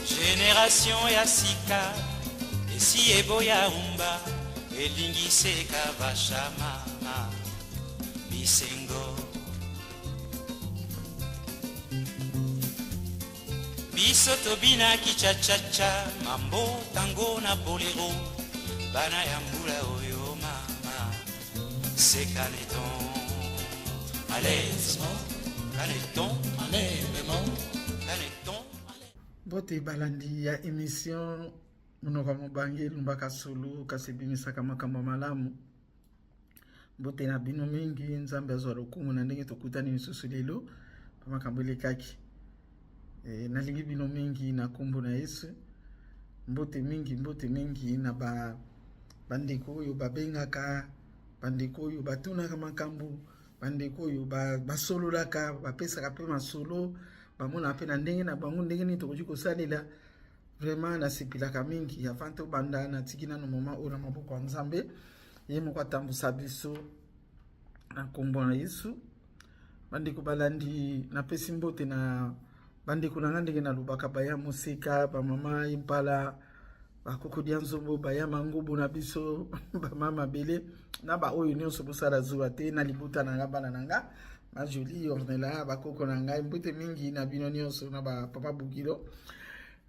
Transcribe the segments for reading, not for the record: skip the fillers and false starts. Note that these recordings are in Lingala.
Génération ya sika esi eboya rumba elingise kavashama bisengo biso tobina kichachacha mambo tango na bolero bana ya mbula oyo mama c'est caneton allez caneton allez maman caneton. Bote balandi ya emission Munoko Mubange lumbaka solo kasebimisaka makambo malamu. Bote na bino mingi nzambe azwa lokumu na ndenge tokutani misusu lelo pamakambo elekaki. Nalingi bino mingi na kombo na Yesu. Mbote mingi na bandeko oyo babengaka, bandeko oyo batunaka makambo, bandeko oyo basololaka, bapesaka pe masolo, bamona pe na ndenge na bango ndenge ni tokoki kosalela. Vraiment nasepilaka mingi avant to banda na tikina no moma oyo na maboko ya Nzambe ye moko atambusa biso na kombo na Yesu. Bandeko balandi napesi mbote na bandeko na ndenge na lubaka baya musika ba mama impala bakoko dia nzombo baya mangubu na biso ba mama bele na ba oyo nyonso bosala zuwa te na libuta na nga bana nanga ma Julie Ornella bakoko na ngai mbote mingi na bino nyonso na ba papa Bukilo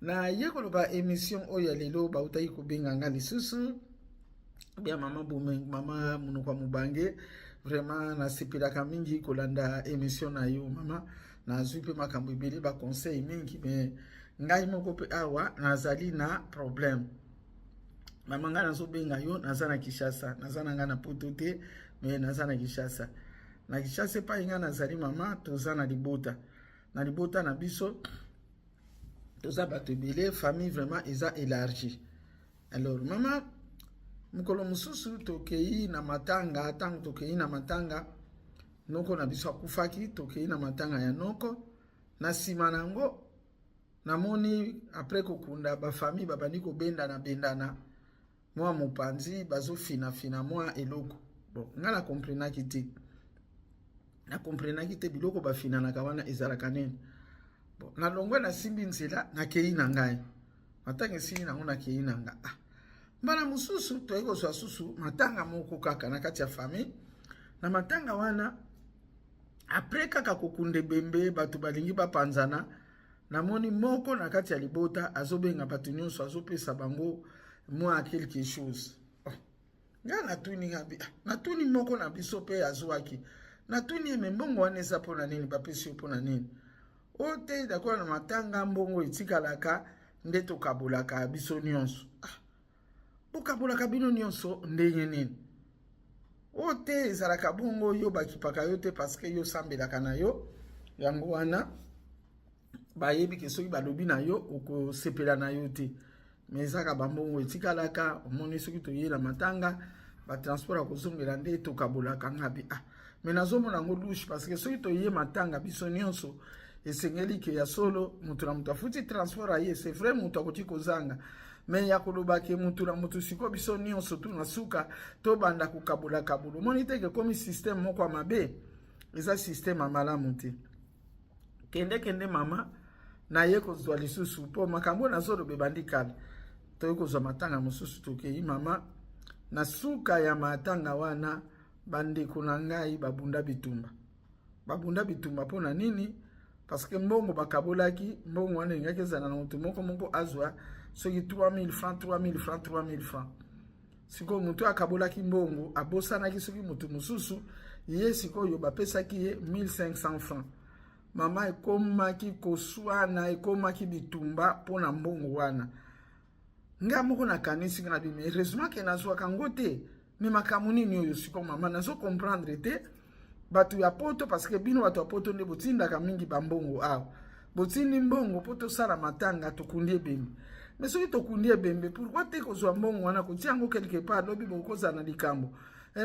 na yekolo ba émission oyo lelo ba utayi kobenga nga lisusu bia mama Bume mama Munoko Mubange vraiment na sepelaka mingi kolanda émission na yo mama na zupe makambo ebele ba conseil mingi mais ngai moko pe awa nazali na problème mama nga nazo benga yo nazana Kishasa nazana nga na poto te mais nazana Kishasa na Kishasa pa inga nazali mama tozana libota na libota na biso toza bato ebele famille vraiment eza élargie. Alors mama mukolo mususu tokei na matanga tango tokei na matanga noko na biso akufaki tokei na matanga ya noko na sima nango namoni après kokunda ba famille babandi kobenda na bendana mwa mopanzi bazo fina mwa eloko bon nga na comprenaki te biloko ba fina na kawana ezalaka nini. Bon na longwe na simbi nzela na kei na ngai matanga sini nango na kei na nga mbana mususu toyeko so susu matanga moko kaka na kati ya famille na matanga wana après kaka kokunde bembe batu balingi bapanzana namoni moko na kati ya libota azobenga batu nyonso azopesa bango mwa quelque chose. Nga natuni moko na biso pe azwaki natuni mbongo wana eza pona nini bapesi pona nini ote d'accord na matanga mbongo etikalaka nde tokabolaka biso nyonso okabolaka bino nyonso ndenge nini ote ezalaka bongo yo bakipaka yo te parce que yo sambelaka na yo yango wana bayebi ke soki balobi na yo okosepela na yo te mais ezaka bambongo etikalaka omoni soki toye na matanga batransport akozongela nde tokabolaka ngabi mais nazomona ngo louche parce que soki toye matanga biso nyonso esengeli ke ya solo mutu na mutu afuti transport aye c'est vrai mutu akoti kozanga mais ya koloba ke mutu na mutu siko biso nyonso tu na suka to banda kukabola kabulo moni te ke komi système moko ya mabe eza système ya malamu te kende mama na ye kozwa lisusu po makambo na zolo bebandi kala to kozwa matanga mususu tokei mama na suka ya matanga wana bandeko na ngai babunda bitumba pona nini parce que mbongo bakabolaki mbongo wana ngaki ezana na mutu moko azwa soki 3000 francs siko mutu akabolaki mbongo abosanaki soki mutu mususu ye sikoyo bapesaki ye 1500 francs mama ekomaki koswana ekomaki bitumba pona mbongo wana nga moko na kanisi ngana bime heureusement ke nazwaka ngo te mais makambo nini oyo siko mama nazo comprendre te batu ya poto parce que bino batu ya poto nde botindaka mingi bambongo awa botindi mbongo poto sala matanga tokundie bembe mais soki tokundie bembe pourquoi te kozwa mbongo wana kotia yango quelque part lobi bokozala na likambo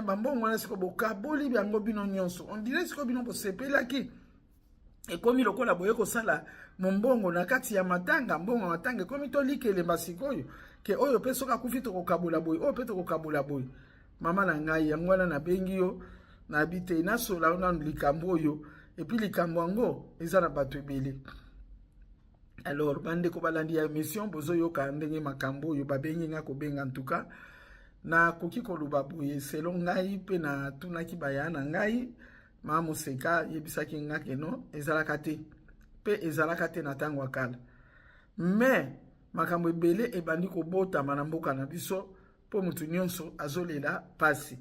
bambongo wana siko bokaboli bango bino nyonso on dirait siko bino bosepelaki ekomi lokola boye kosala mbongo na kati ya matanga mbongo matanga ekomi tolikelemba sikoyo ke oyo pe soka kufi tokokabola boye oyo pe tokokabola boye mama na ngai yango wana na bengi yo na bite na sola na likambo yo et puis likambo ngo eza na bato ebele Alors bande ko balandi ya mission bozo yoka ndenge makambo yo babengi nga ko benga en tout cas na koki ko luba boye selon ngai pe na tunaki bayana ngai ma museka yebisaki nga keno ezalaka te pe ezalaka te na tango akala mais makambo ebele ebandi kobotama na mboka na biso po mutu nyonso azolela pasi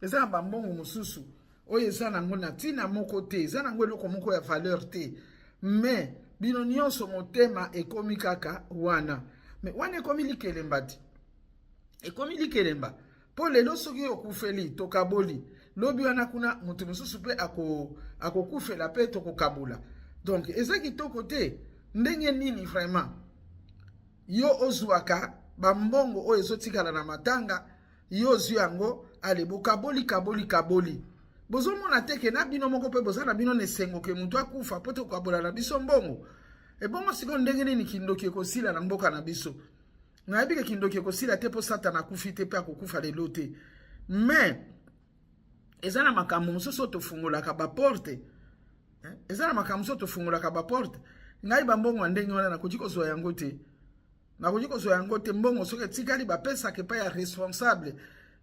eza na bambongo mosusu oyo eza nango na ntina moko te eza nango eloko moko ya valeur te mais bino nyonso motema ekomi kaka wana mais wana ekomi likelemba te ekomi likelemba po lelo soki okufeli tokaboli lobi wana kuna mutu mosusu mpe akokufela mpe tokokabula donc eza kitoko te ndenge nini vraiment yo ozwaka bambongo oyo ezotikala na matanga yo ozwi yango ale bokaboli bozomona teke na bino moko mpe boza na bino nesengo ke mutu akufa po tokabola na biso mbongo ebongo sikoyo ndenge nini kindoki ekosila na mboka na biso nayebi ke kindoki ekosila te po satana akufi te mpe akokufa lelo te mais eza na makambo mosusu tofungolaka baporte eza na makambo mosusu tofungolaka baporte ngai bambongo ya ndenge wana nakoki kozwa yango te mbongo soki etikali bapesaka epai ya responsable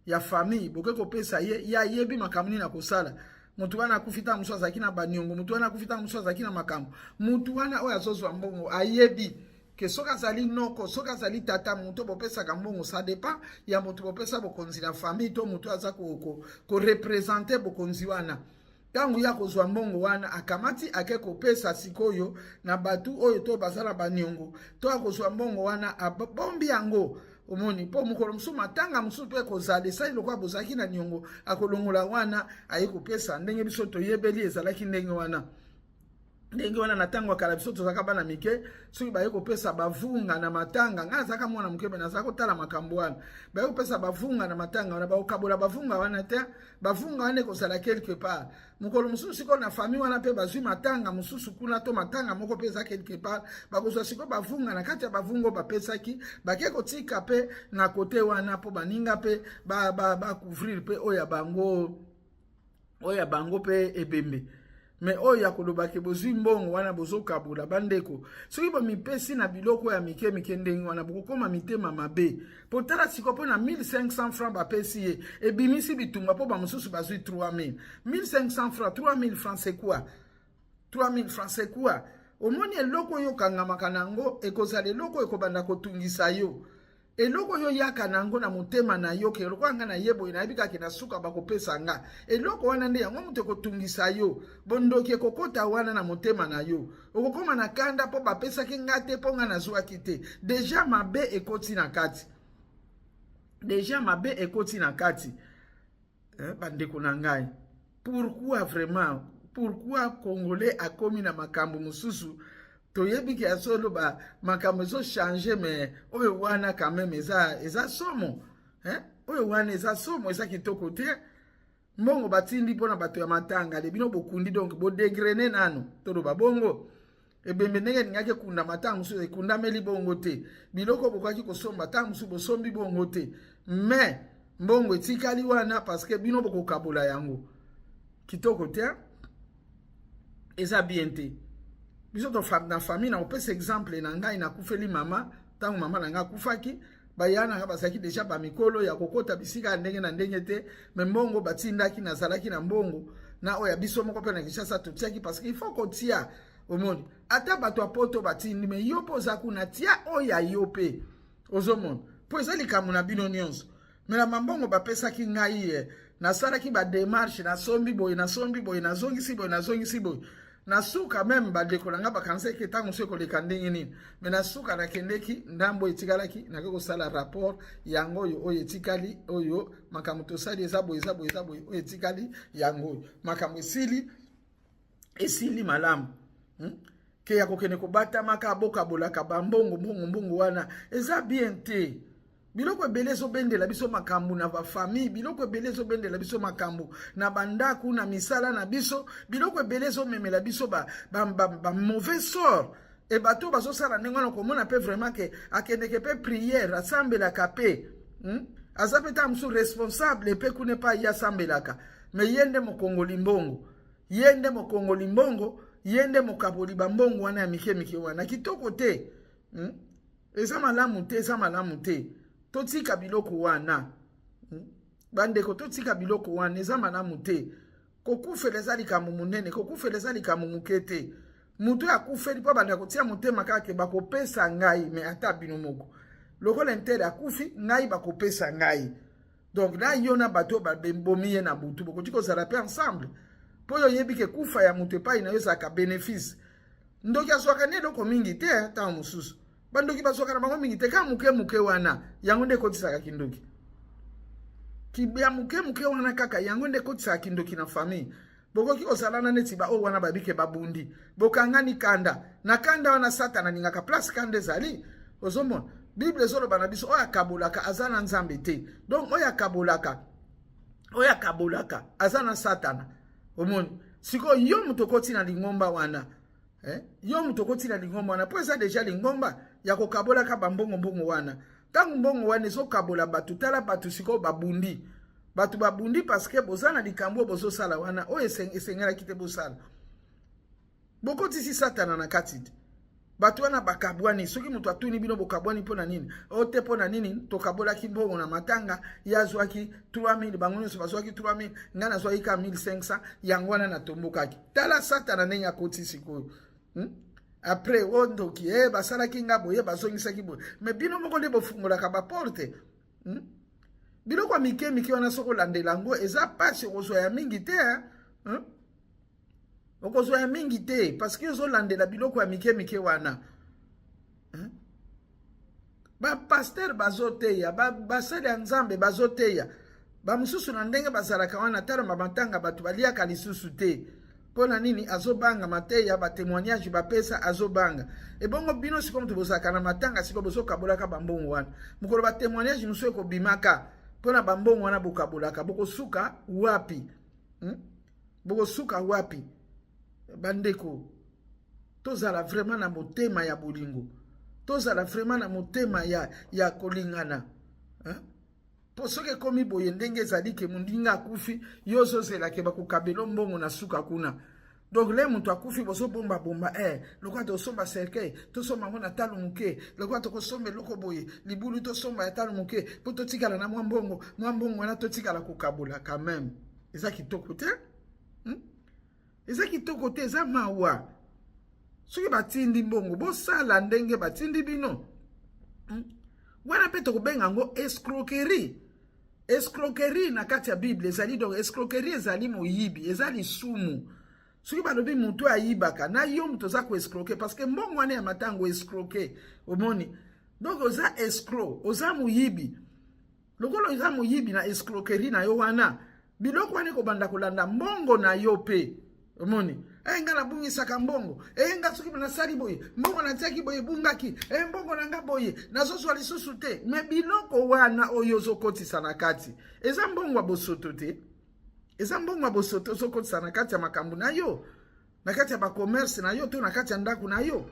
ya famille boke kopesa ye ya yebi makambo nini akosala mutu wana akufi ntango mosusu azalaki na baniongo mutu wana akufi ntango mosusu azalaki na makambo mutu wana oyo azozwa mbongo ayebi ke soki azali noko soki azali tata mutu bopesaka mbongo ça dépend ya mutu bopesa bokonzi na famille to mutu aza korepresente bokonzi wana ntango ya kozwa mbongo wana akamati ake kopesa sikoyo na batu oyo to bazala baniongo to akozwa mbongo wana abombi yango omoni po mukolo mosusu matanga mosusu mpe kozala esali lokwa bozalaki na niongo akolongola wana aye kopesa ndenge biso toyebeli ezalaki ndenge wana na tango akala biso tozalaka bana mike soki baye kopesa bavunga na matanga ngai azalaka mwana moke me nazala kotala makambo wana baye kopesa bavunga na matanga wana bakokabola bavunga wana te bavunga wana ekozala quelque part mokolo mosusu sikoyo na famille wana mpe bazwi matanga mosusu kuna to matanga moko mpe eza quelque part bakozwa sikoyo bavunga na kati ya bavunga oyo bapesaki bake kotika mpe na kote wana mpo baninga mpe bacouvrir mpe oyo ya bango mpe ebembe mais oyo ya kolobaki bozwi mbongo wana bozokabula bandeko soki bomipesi na biloko ya mike ndenge wana bokokoma mitema mabe po tala siko mpo na 1500 francs bapesi ye ebimisi bitumba mpo bamosusu bazwi 3000 1500 francs 3000 francs c'est quoi 3000 francs c'est quoi omoni eloko oyo okangamaka nango ekozala eloko ekobanda kotungisa yo eloko yo yaka nango na motema na yo ke eloko anga na yebo inayebi kaka na suka bakopesa nga eloko wana nde yango moto ekotungisa yo bondoki ekokota wana na motema na yo okokoma na kanda mpo bapesaki nga te mpo nga nazwaki te deja mabe ekoti na kati bandeko na ngai pourquoi congolais akomi na makambo mosusu toyebi ke asolo ba makambo ezo changer mais oyo wana quand même eza somo oyo wana eza somo eza kitoko te mbongo batindi mpona bato ya matanga le bino bokundi donc bodegrene nano toloba bongo ebembe ndenge ningaki kunda matanga mosusu ekundameli bongo te biloko bokaki kosomba ntango mosusu bosombi bongo te mais mbongo etikali wana parce que bino bokokabola yango kitoko te eza bien te biso na famille na opesa exemple na ngai nakufeli mama ntango mama na ngai akufaki bayana nga bazalaki deja bamikolo ya kokota bisika ndenge na ndenge te me mbongo batindaki nazalaki na mbongo na oyo biso moko mpe na Kinshasa totiaki parce que il faut kotia omoni ata bato apoto batindi me yo mpo oza kuna tia oyo ya yo mpe ozomona mpo eza likambo na bino nyonso me na mambongo bapesaki ngai nasalaki bademarshe nasombi boye nazongisi boye nasuka meme bandeko na nga bakanisaki ntango mosusu ekoleka ndenge nini me nasuka nakendeki ndambo etikalaki nake kosala rapport yango oyo etikali oyo makambo tosali eza boye oyo etikali yango oyo makambo esili malamu ke ya kokende kobatamaka abokabolaka bambongo wana eza bien te biloko ebele ezobendela biso makambo na bafamille biloko ebele ezobendela biso makambo na bandaku na misala na biso biloko ebele ezomemela biso ba mauvais sort e bato bazosala ndenge wana komona mpe vraiment ke akendeke mpe priere asambelaka mpe aza mpe ntango mosusu responsable mpe kuna epai ye asambelaka me ye nde mokongoli mbongo yende mokaboli bambongo wana ya mike wana kitoko te. Eza malamu te. Totika biloko wana. Bandeko totika biloko wana eza malamu te. Kokufela eza likambo munene, kokufela eza likambo muke te. Mutu akufeli po banda kotia motema kaka bakopesa ngai me ata bino moko. Lokola ntere akufi ngai bakopesa ngai. Donc na yona bato babembomiye na butu bokoti kozala pe ensemble. Po yo yebi ke kufa ya mutu epai na yo ezalaka bénéfice. Ndoki azwaka ne eloko mingi te ntango mosusu. Bandoki bazwaka na bango mingi te ka muke wana yango nde ekotisaka kindoki. Kibia muke wana kaka yango nde ekotisaka kindoki na famille. Bokoki kozalana neti ba o wana babike babundi. Bokangani kanda. Na kanda wana Satana ningaka place kanda ezali. Ozomona Bible ezoloba na biso oya kabolaka azana nzambe te. Donc oya kabolaka azana Satana. Omoni siko yo mutokoti na lingomba wana. Yo mutokoti na lingomba wana. Po eza deja lingomba ya kokabolaka bambongo wana. Tangu mbongo wana ezo kabola batu tala batu siko babundi. Batu babundi parce que bozana likambo bozo sala wana o esengela kite bosala. Bokoti si Satana na katiti. Batu wana bakabwani soki mutu atuni bino bokabwani pona nini? Ote pona nini? Tokabola kimbongo na matanga yazwaki 3000 bango nyonso bazwaki 3000 ngana zwaki ka 1500 yango wana na tombokaki. Tala Satana ndenge akoti sikoyo. Après ondoki basala kinga boye bazongisa kiboye. Mais bino moko nde bofungolaka ba porte. Biloko mike wana soko landela ngo eza pasi kozwa ya mingi te okozwa ya mingi te parce que zo landela biloko ya mike wana ba pasteur bazoteya ba sali ya nzambe bazoteya ba mususu na ndenge bazalaka wana tala mamatanga batu baliaka lisusu te pona nini azobanga mateya ba témoignage ba pesa azobanga ebongo bino siko mutu bozaka na matanga siko bozokabolaka bambongo wana mukolo ba témoignage musu ekobimaka pona bambongo wana bokabolaka bokosuka wapi bokosuka wapi bandeko tozala vraiment na motema ya bolingo tozala vraiment na motema ya kolingana po soki komi boye ndenge ezali ke mundinga akufi yo ozozelake bakokabela mbongo na suka kuna. Donc le mutu akufi bozo bomba lokwa tosomba cercueil tosomba mona talo muke lokwa tokosomba loko boye libulu tosomba ya talo muke po totikala na mwambongo wana totikala kokabola quand même. Eza kitoko te eza kitoko te eza mawa soki batindi mbongo bosala ndenge batindi bino wana pe tokobenga ngo escroquerie na kati ya Bible ezali. Donc escroquerie ezali moyibi ezali sumu. Soki balobi mutu ayibaka na yo mutu oza ko escroquer parce que mbongo wana ya matango escroquer omoni. Donc oza escroc oza moyibi lokolo oza moyibi na escroquerie na yo wana biloko wana kobanda kolanda mbongo na yo pe omoni. Nga na bungisaka mbongo nga soki na sali boye mbongo na tiaki boye bungaki mbongo na nga boye nazozwa lisusu te. Me biloko wana oyo ozokotisa na kati eza mbongo ya bosoto te. Eza mbongo ya bosoto ozokotisa na kati ya makambo na yo na kati ya bakommerce na yo to na kati ya ndako na yo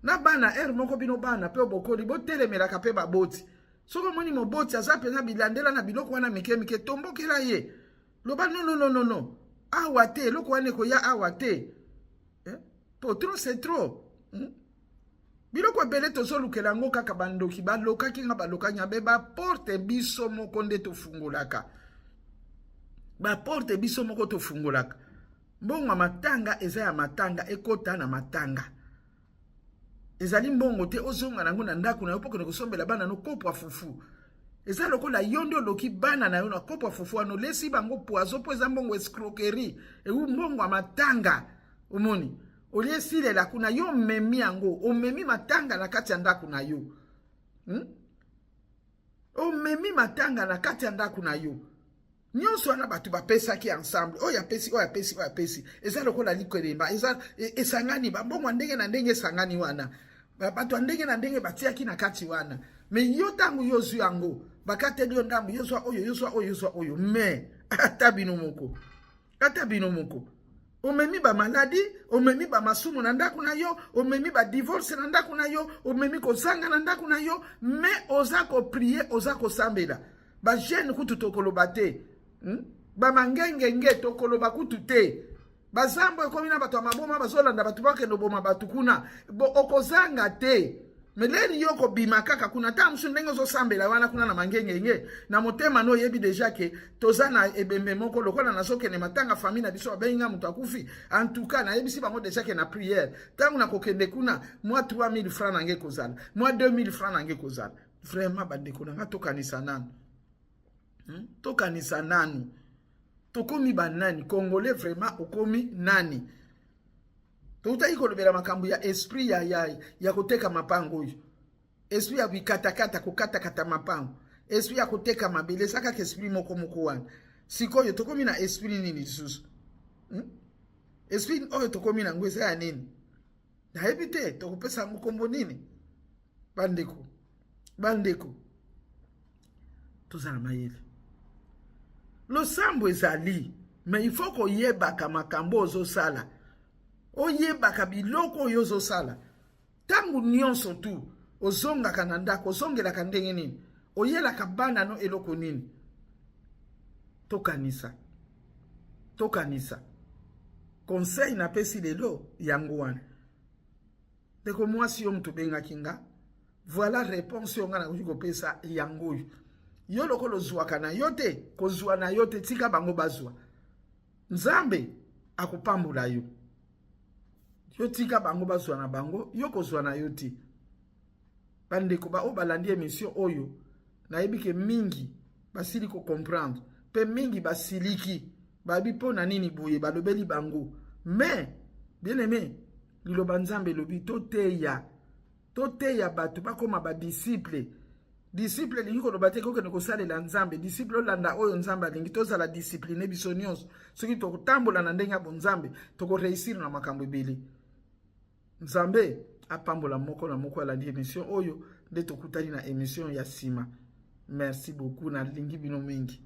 na bana moko bino bana pe obokoli botelemelaka pe baboti soko moni moboti aza pena bilandela na biloko wana mike tombokela ye loba no awa te loko wane koya awa te po trop c'est trop biloko ebele tozolukela ngo kaka bandoki balokaki nga balokanya be baporte biso moko nde tofungolaka baporte biso moko tofungolaka. Mbongo matanga eza ya matanga ekota na matanga ezali mbongo te ozonga nango na ndako na yo pokene kosombela bana no kopo fufu eza lokola yondo loki bana na yo na kopo fufu ano lesi bango poazo po eza mbongo escroquerie mbongo ya matanga omoni oliesile la kuna yo memi yango omemi matanga na kati ya ndako na yo omemi matanga na kati ya ndako na yo nyonso wana batu bapesaki ensemble oya pesi eza lokola likolemba eza esangani bambongo ndenge na ndenge esangani wana batu ndenge na ndenge batiaki na kati wana. Me yo tangu yozu yango bakateli yo ndambu yozwa oyo me ata bino moko omemi ba maladi omemi ba masumu na ndako na yo omemi ba divorce na ndako na yo omemi kozanga na ndako na yo me oza ko prier oza ko sambela ba jeune kutu tokoloba te ba mangenge tokoloba kutu te bazambo ekomi na bato ya maboma bazolanda bato bakende boma bato kuna okozanga te meleli yoko bima kaka kuna ta musu ndenge ozosambela wana kuna na mangengenge na motema no yebi deja ke toza na ebembe moko lokola nazokende matanga famille na biso abenga mutu akufi en tout cas na yebisi bango deja ke na prière tangu na kokende kuna moi 3000 francs nange kozala moi 2000 francs nange kozala vraiment bandeko nanga tokanisa nanu tokanisa nanu tokomi banani congolais vraiment okomi nani Touta ikolobela makambo ya esprit ya koteka mapango oyo. Esprit ya bikatakata kokata mapango. Esprit ya koteka mabele saka ke esprit moko wana. Sikoyo tokomi na esprit nini lisusu? Esprit oyo tokomi na ngweza ya nini? Na ebite tokopesa mukombo nini? Bandeko. Tozala mayele. Losambo ezali, mais il faut ko yebaka makambo ozosala. Oyebaka biloko oyo ozosala. Tangu nyonso tu ozongaka na ndako ozongelaka ndenge nini? Oyelaka bana no eloko nini? Tokanisa. Conseil na pesi lelo yango wana. Deko mwasi yo mtu benga kinga. Voilà réponse yo nga na kopesa yango yo. Yo lokolo zwaka na yote, kozwa na yote tika bango bazwa. Nzambe akupambula yo. Yo tika bango bazwa na bango, yo kozwa na yoti. Bandeko ba obalandi émission oyo, na yebike mingi basili ko comprendre. Pe mingi basiliki, babi po na nini boye balobeli bango. Mais bien aimé, liloba Nzambe lobi toteya batu bakoma ba disciple. Disciple lingi ko bateko ke ko salela Nzambe, disciple olanda oyo Nzambe lingi tozala discipline biso nyonso. Soki tokotambola na ndenga bo Nzambe, toko réussir na makambo ebele. Nzambe apambola moko na moko ala di émission oyo nde tokutani na émission ya sima. Merci beaucoup na lingi bino mingi.